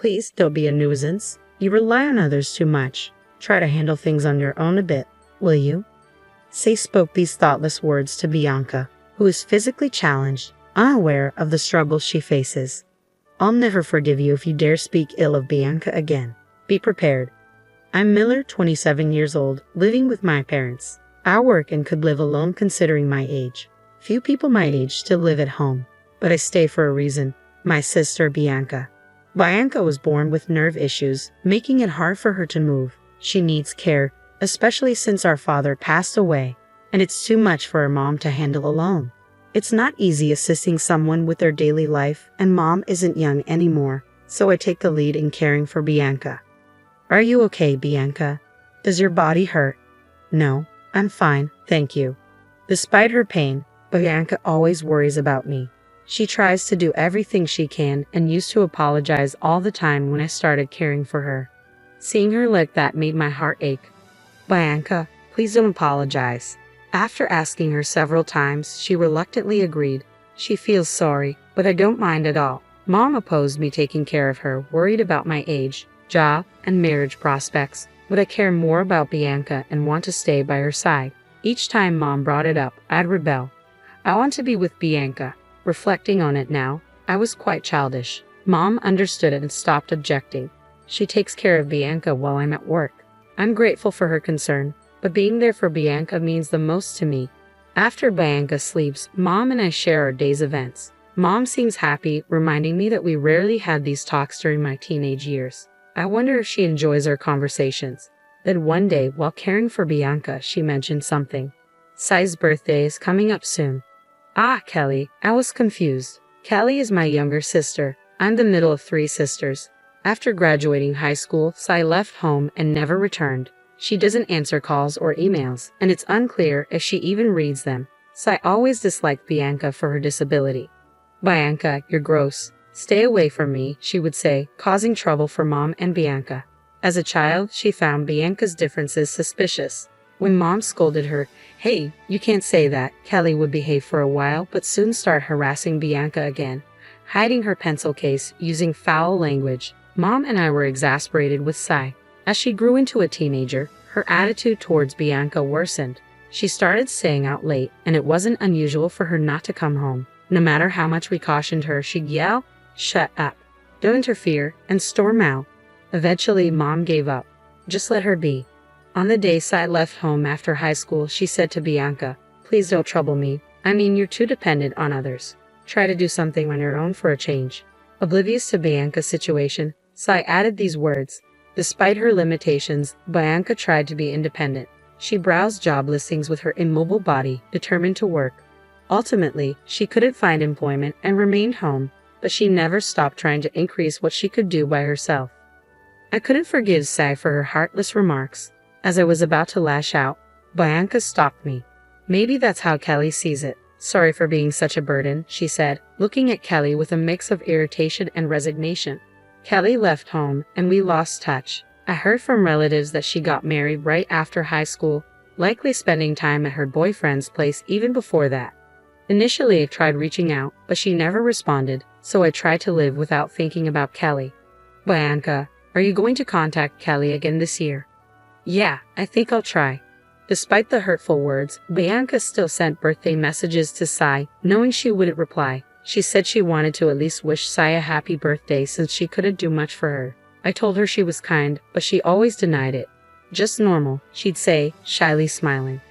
Please don't be a nuisance. You rely on others too much. Try to handle things on your own a bit, will you? Sai spoke these thoughtless words to Bianca, who is physically challenged, unaware of the struggles she faces. I'll never forgive you if you dare speak ill of Bianca again. Be prepared. I'm Miller, 27 years old, living with my parents. I work and could live alone considering my age. Few people my age still live at home, but I stay for a reason. My sister, Bianca. Bianca was born with nerve issues, making it hard for her to move. She needs care, especially since our father passed away, and it's too much for her mom to handle alone. It's not easy assisting someone with their daily life, and mom isn't young anymore, so I take the lead in caring for Bianca. Are you okay, Bianca? Does your body hurt? No, I'm fine, thank you. Despite her pain, Bianca always worries about me. She tries to do everything she can and used to apologize all the time when I started caring for her. Seeing her like that made my heart ache. Bianca, please don't apologize. After asking her several times, she reluctantly agreed. She feels sorry, but I don't mind at all. Mom opposed me taking care of her, worried about my age, job, and marriage prospects, but I care more about Bianca and want to stay by her side. Each time Mom brought it up, I'd rebel. I want to be with Bianca. Reflecting on it now, I was quite childish. Mom understood it and stopped objecting. She takes care of Bianca while I'm at work. I'm grateful for her concern, but being there for Bianca means the most to me. After Bianca sleeps, Mom and I share our day's events. Mom seems happy, reminding me that we rarely had these talks during my teenage years. I wonder if she enjoys our conversations. Then one day, while caring for Bianca, she mentioned something. Sai's birthday is coming up soon. Ah, Kelly, I was confused. Kelly is my younger sister. I'm the middle of 3 sisters. After graduating high school, Sai left home and never returned. She doesn't answer calls or emails, and it's unclear if she even reads them. Sai always disliked Bianca for her disability. Bianca, you're gross. Stay away from me, she would say, causing trouble for Mom and Bianca. As a child, she found Bianca's differences suspicious. When Mom scolded her, "Hey, you can't say that," Kelly would behave for a while but soon start harassing Bianca again, hiding her pencil case, using foul language. Mom and I were exasperated with Sai. As she grew into a teenager, her attitude towards Bianca worsened. She started staying out late, and it wasn't unusual for her not to come home. No matter how much we cautioned her, she'd yell, "Shut up, don't interfere," and storm out. Eventually, Mom gave up. Just let her be. On the day Sai left home after high school, she said to Bianca, "Please don't trouble me. I mean, you're too dependent on others. Try to do something on your own for a change." Oblivious to Bianca's situation, Sai added these words. Despite her limitations, Bianca tried to be independent. She browsed job listings with her immobile body, determined to work. Ultimately, she couldn't find employment and remained home, but she never stopped trying to increase what she could do by herself. I couldn't forgive Sai for her heartless remarks. As I was about to lash out, Bianca stopped me. "Maybe that's how Kelly sees it. Sorry for being such a burden," she said, looking at Kelly with a mix of irritation and resignation. Kelly left home, and we lost touch. I heard from relatives that she got married right after high school, likely spending time at her boyfriend's place even before that. Initially, I tried reaching out, but she never responded, so I tried to live without thinking about Kelly. Bianca, are you going to contact Kelly again this year? Yeah, I think I'll try. Despite the hurtful words, Bianca still sent birthday messages to Sai, knowing she wouldn't reply. She said she wanted to at least wish Sai a happy birthday since she couldn't do much for her. I told her she was kind, but she always denied it. "Just normal," she'd say, shyly smiling.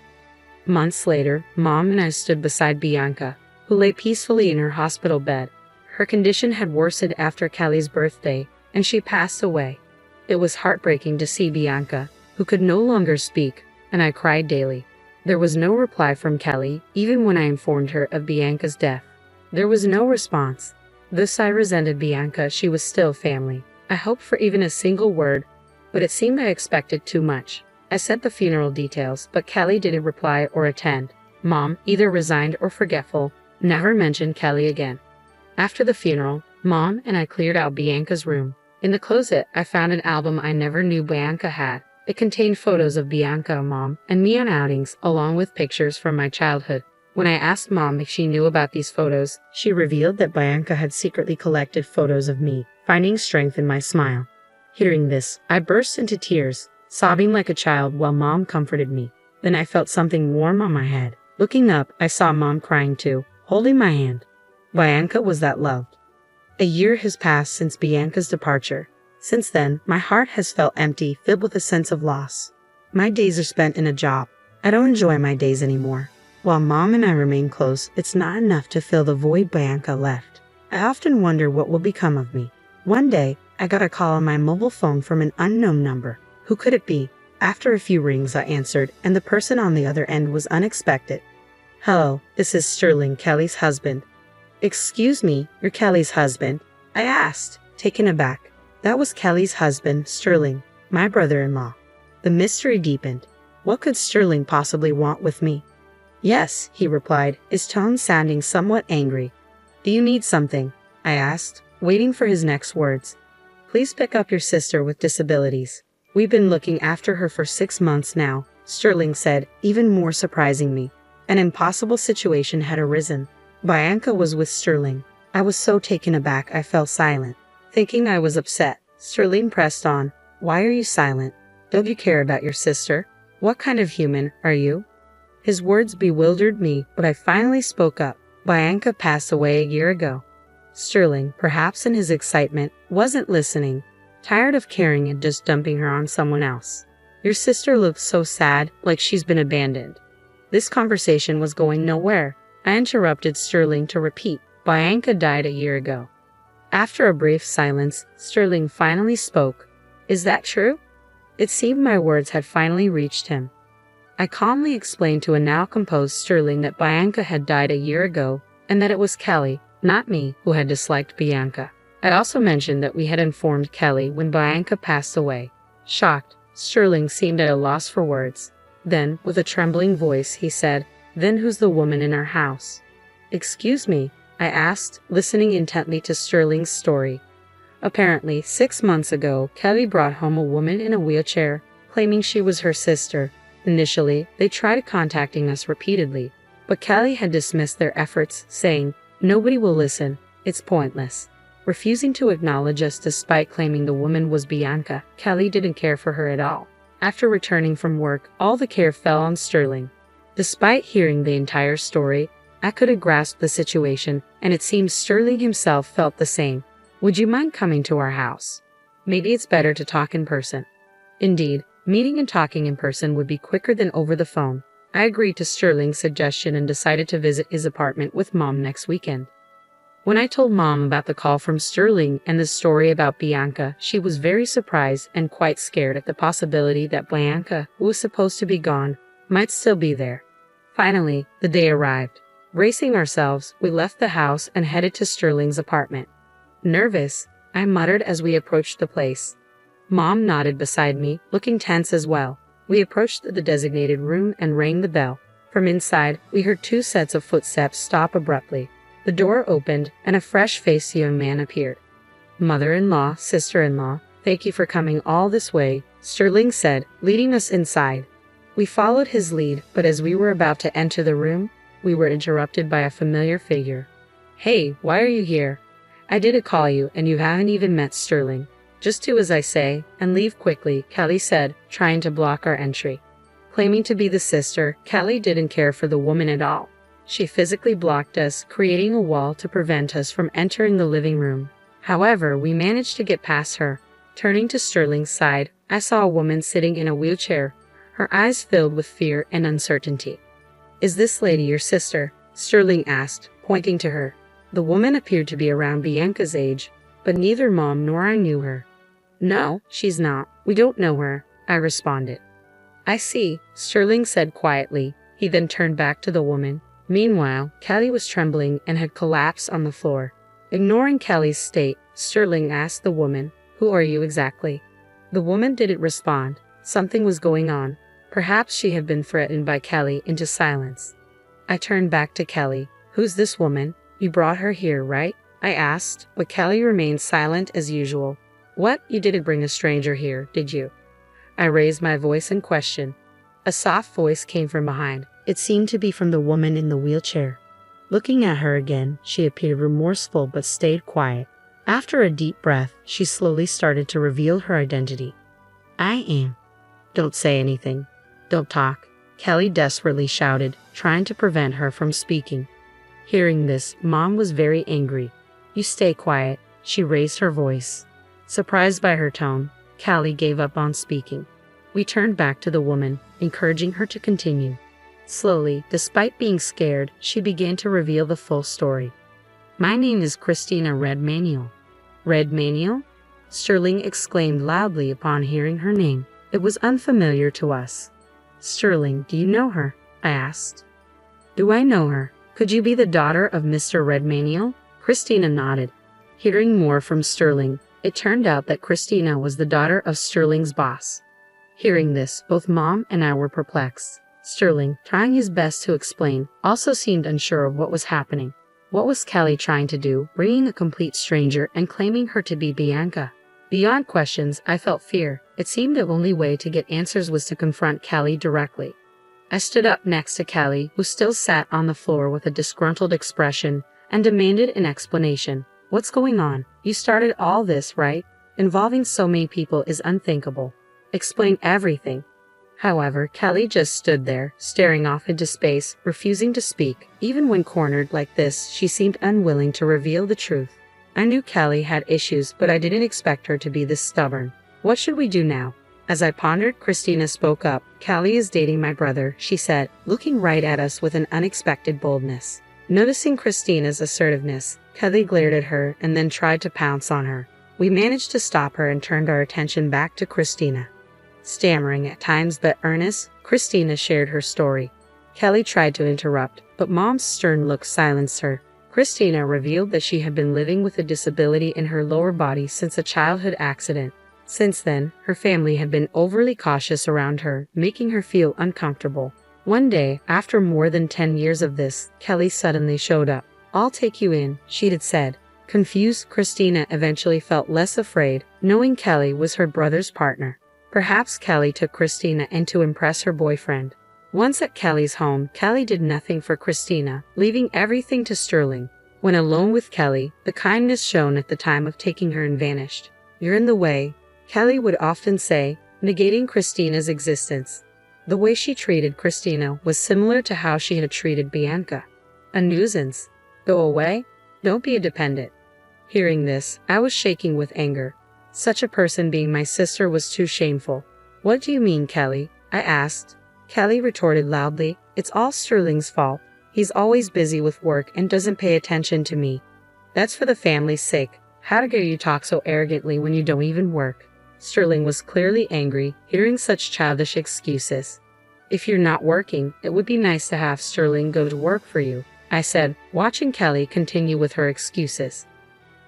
Months later, Mom and I stood beside Bianca, who lay peacefully in her hospital bed. Her condition had worsened after Kelly's birthday, and she passed away. It was heartbreaking to see Bianca, who could no longer speak, and I cried daily. There was no reply from Kelly, even when I informed her of Bianca's death. There was no response. Though I resented Bianca, she was still family. I hoped for even a single word, but it seemed I expected too much. I sent the funeral details, but Kelly didn't reply or attend. Mom, either resigned or forgetful, never mentioned Kelly again. After the funeral, Mom and I cleared out Bianca's room. In the closet, I found an album I never knew Bianca had. It contained photos of Bianca, Mom, and me on outings, along with pictures from my childhood. When I asked Mom if she knew about these photos, she revealed that Bianca had secretly collected photos of me, finding strength in my smile. Hearing this, I burst into tears, sobbing like a child while Mom comforted me. Then I felt something warm on my head. Looking up, I saw Mom crying too, holding my hand. Bianca was that loved. A year has passed since Bianca's departure. Since then, my heart has felt empty, filled with a sense of loss. My days are spent in a job. I don't enjoy my days anymore. While Mom and I remain close, it's not enough to fill the void Bianca left. I often wonder what will become of me. One day, I got a call on my mobile phone from an unknown number. Who could it be? After a few rings, I answered, and the person on the other end was unexpected. Hello, this is Sterling, Kelly's husband. Excuse me, you're Kelly's husband? I asked, taken aback. That was Kelly's husband, Sterling, my brother-in-law. The mystery deepened. What could Sterling possibly want with me? Yes, he replied, his tone sounding somewhat angry. Do you need something? I asked, waiting for his next words. Please pick up your sister with disabilities. We've been looking after her for 6 months now, Sterling said, even more surprising me. An impossible situation had arisen. Bianca was with Sterling. I was so taken aback I fell silent. Thinking I was upset, Sterling pressed on. Why are you silent? Don't you care about your sister? What kind of human are you? His words bewildered me, but I finally spoke up. Bianca passed away a year ago. Sterling, perhaps in his excitement, wasn't listening, tired of caring and just dumping her on someone else. Your sister looks so sad, like she's been abandoned. This conversation was going nowhere. I interrupted Sterling to repeat, Bianca died a year ago. After a brief silence, Sterling finally spoke. Is that true? It seemed my words had finally reached him. I calmly explained to a now composed Sterling that Bianca had died a year ago, and that it was Kelly, not me, who had disliked Bianca. I also mentioned that we had informed Kelly when Bianca passed away. Shocked, Sterling seemed at a loss for words. Then, with a trembling voice, he said, Then who's the woman in our house? Excuse me, I asked, listening intently to Sterling's story. Apparently, 6 months ago, Kelly brought home a woman in a wheelchair, claiming she was her sister. Initially, they tried contacting us repeatedly, but Kelly had dismissed their efforts, saying, Nobody will listen, it's pointless. Refusing to acknowledge us despite claiming the woman was Bianca, Kelly didn't care for her at all. After returning from work, all the care fell on Sterling. Despite hearing the entire story, I couldn't grasp the situation, and it seems Sterling himself felt the same. Would you mind coming to our house? Maybe it's better to talk in person. Indeed, meeting and talking in person would be quicker than over the phone. I agreed to Sterling's suggestion and decided to visit his apartment with Mom next weekend. When I told Mom about the call from Sterling and the story about Bianca, she was very surprised and quite scared at the possibility that Bianca, who was supposed to be gone, might still be there. Finally, the day arrived. Bracing ourselves, we left the house and headed to Sterling's apartment. Nervous, I muttered as we approached the place. Mom nodded beside me, looking tense as well. We approached the designated room and rang the bell. From inside, we heard 2 sets of footsteps stop abruptly. The door opened, and a fresh-faced young man appeared. Mother-in-law, sister-in-law, thank you for coming all this way, Sterling said, leading us inside. We followed his lead, but as we were about to enter the room, we were interrupted by a familiar figure. Hey, why are you here? I didn't call you, and you haven't even met Sterling. Just do as I say, and leave quickly, Kelly said, trying to block our entry. Claiming to be the sister, Kelly didn't care for the woman at all. She physically blocked us, creating a wall to prevent us from entering the living room. However, we managed to get past her. Turning to Sterling's side, I saw a woman sitting in a wheelchair, her eyes filled with fear and uncertainty. Is this lady your sister? Sterling asked, pointing to her. The woman appeared to be around Bianca's age, but neither Mom nor I knew her. No, she's not. We don't know her, I responded. I see, Sterling said quietly. He then turned back to the woman. Meanwhile, Kelly was trembling and had collapsed on the floor. Ignoring Kelly's state, Sterling asked the woman, Who are you exactly? The woman didn't respond. Something was going on. Perhaps she had been threatened by Kelly into silence. I turned back to Kelly. Who's this woman? You brought her here, right? I asked, but Kelly remained silent as usual. What? You didn't bring a stranger here, did you? I raised my voice in question. A soft voice came from behind. It seemed to be from the woman in the wheelchair. Looking at her again, she appeared remorseful but stayed quiet. After a deep breath, she slowly started to reveal her identity. I am. Don't say anything. Don't talk, Kelly desperately shouted, trying to prevent her from speaking. Hearing this, Mom was very angry. You stay quiet, she raised her voice. Surprised by her tone, Callie gave up on speaking. We turned back to the woman, encouraging her to continue. Slowly, despite being scared, she began to reveal the full story. My name is Christina Red Manuel. Red Manuel? Sterling exclaimed loudly upon hearing her name. It was unfamiliar to us. Sterling, do you know her? I asked. Do I know her? Could you be the daughter of Mr. Red Manuel? Christina nodded. Hearing more from Sterling, it turned out that Christina was the daughter of Sterling's boss. Hearing this, both Mom and I were perplexed. Sterling, trying his best to explain, also seemed unsure of what was happening. What was Kelly trying to do, bringing a complete stranger and claiming her to be Bianca? Beyond questions, I felt fear. It seemed the only way to get answers was to confront Kelly directly. I stood up next to Kelly, who still sat on the floor with a disgruntled expression, and demanded an explanation. What's going on? You started all this, right? Involving so many people is unthinkable. Explain everything. However, Kelly just stood there, staring off into space, refusing to speak. Even when cornered like this, she seemed unwilling to reveal the truth. I knew Kelly had issues, but I didn't expect her to be this stubborn. What should we do now? As I pondered, Christina spoke up. Kelly is dating my brother, she said, looking right at us with an unexpected boldness. Noticing Christina's assertiveness, Kelly glared at her and then tried to pounce on her. We managed to stop her and turned our attention back to Christina. Stammering at times but earnest, Christina shared her story. Kelly tried to interrupt, but Mom's stern look silenced her. Christina revealed that she had been living with a disability in her lower body since a childhood accident. Since then, her family had been overly cautious around her, making her feel uncomfortable. One day, after more than 10 years of this, Kelly suddenly showed up. I'll take you in, she had said. Confused, Christina eventually felt less afraid, knowing Kelly was her brother's partner. Perhaps Kelly took Christina in to impress her boyfriend. Once at Kelly's home, Kelly did nothing for Christina, leaving everything to Sterling. When alone with Kelly, the kindness shown at the time of taking her in vanished. You're in the way, Kelly would often say, negating Christina's existence. The way she treated Christina was similar to how she had treated Bianca. A nuisance. Go away? Don't be a dependent. Hearing this, I was shaking with anger. Such a person being my sister was too shameful. What do you mean, Kelly? I asked. Kelly retorted loudly, it's all Sterling's fault. He's always busy with work and doesn't pay attention to me. That's for the family's sake. How dare you talk so arrogantly when you don't even work? Sterling was clearly angry, hearing such childish excuses. If you're not working, it would be nice to have Sterling go to work for you, I said, watching Kelly continue with her excuses.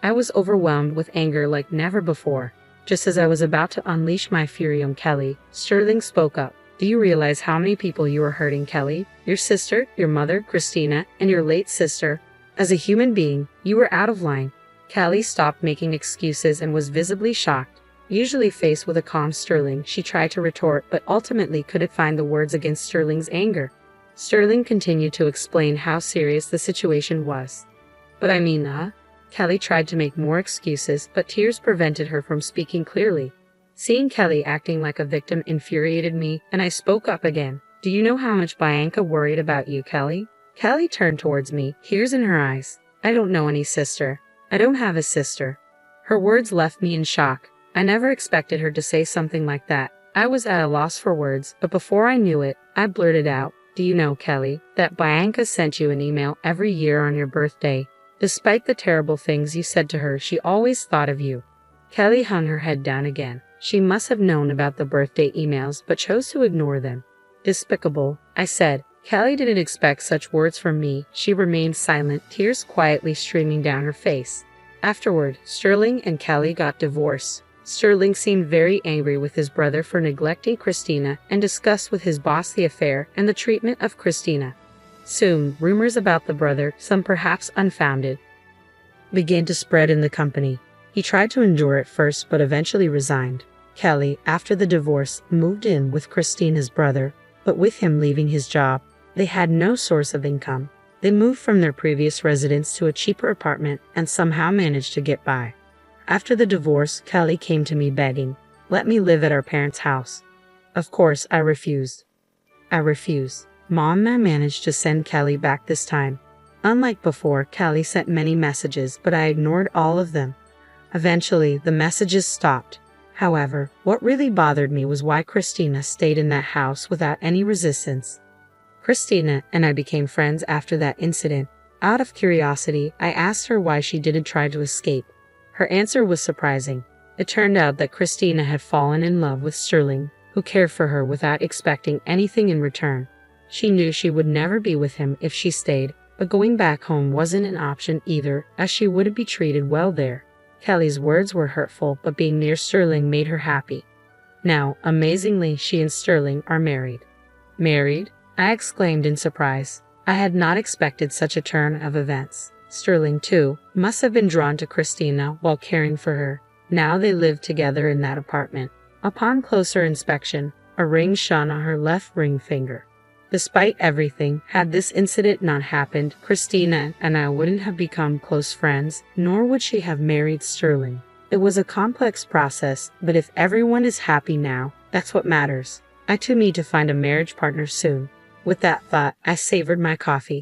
I was overwhelmed with anger like never before. Just as I was about to unleash my fury on Kelly, Sterling spoke up. Do you realize how many people you are hurting, Kelly? Your sister, your mother, Christina, and your late sister. As a human being, you were out of line. Kelly stopped making excuses and was visibly shocked. Usually faced with a calm Sterling, she tried to retort but ultimately couldn't find the words against Sterling's anger. Sterling continued to explain how serious the situation was. But I mean, Kelly tried to make more excuses, but tears prevented her from speaking clearly. Seeing Kelly acting like a victim infuriated me, and I spoke up again. Do you know how much Bianca worried about you, Kelly? Kelly turned towards me, tears in her eyes. I don't know any sister. I don't have a sister. Her words left me in shock. I never expected her to say something like that. I was at a loss for words, but before I knew it, I blurted out, do you know, Kelly, that Bianca sent you an email every year on your birthday? Despite the terrible things you said to her, she always thought of you. Kelly hung her head down again. She must have known about the birthday emails, but chose to ignore them. Despicable, I said. Kelly didn't expect such words from me. She remained silent, tears quietly streaming down her face. Afterward, Sterling and Kelly got divorced. Sterling seemed very angry with his brother for neglecting Christina and discussed with his boss the affair and the treatment of Christina. Soon, rumors about the brother, some perhaps unfounded, began to spread in the company. He tried to endure at first but eventually resigned. Kelly, after the divorce, moved in with Christina's brother, But with him leaving his job, they had no source of income. They moved from their previous residence to a cheaper apartment and somehow managed to get by. After the divorce, Kelly came to me begging, "Let me live at our parents' house." Of course, I refused. Mom managed to send Kelly back this time. Unlike before, Kelly sent many messages, but I ignored all of them. Eventually, the messages stopped. However, what really bothered me was why Christina stayed in that house without any resistance. Christina and I became friends after that incident. Out of curiosity, I asked her why she didn't try to escape. Her answer was surprising. It turned out that Christina had fallen in love with Sterling, who cared for her without expecting anything in return. She knew she would never be with him if she stayed, but going back home wasn't an option either, as she wouldn't be treated well there. Kelly's words were hurtful, but being near Sterling made her happy. Now, amazingly, she and Sterling are married. Married? I exclaimed in surprise. I had not expected such a turn of events. Sterling, too, must have been drawn to Christina while caring for her. Now they lived together in that apartment. Upon closer inspection, a ring shone on her left ring finger. Despite everything, had this incident not happened, Christina and I wouldn't have become close friends, nor would she have married Sterling. It was a complex process, but if everyone is happy now, that's what matters. I too need to find a marriage partner soon. With that thought, I savored my coffee.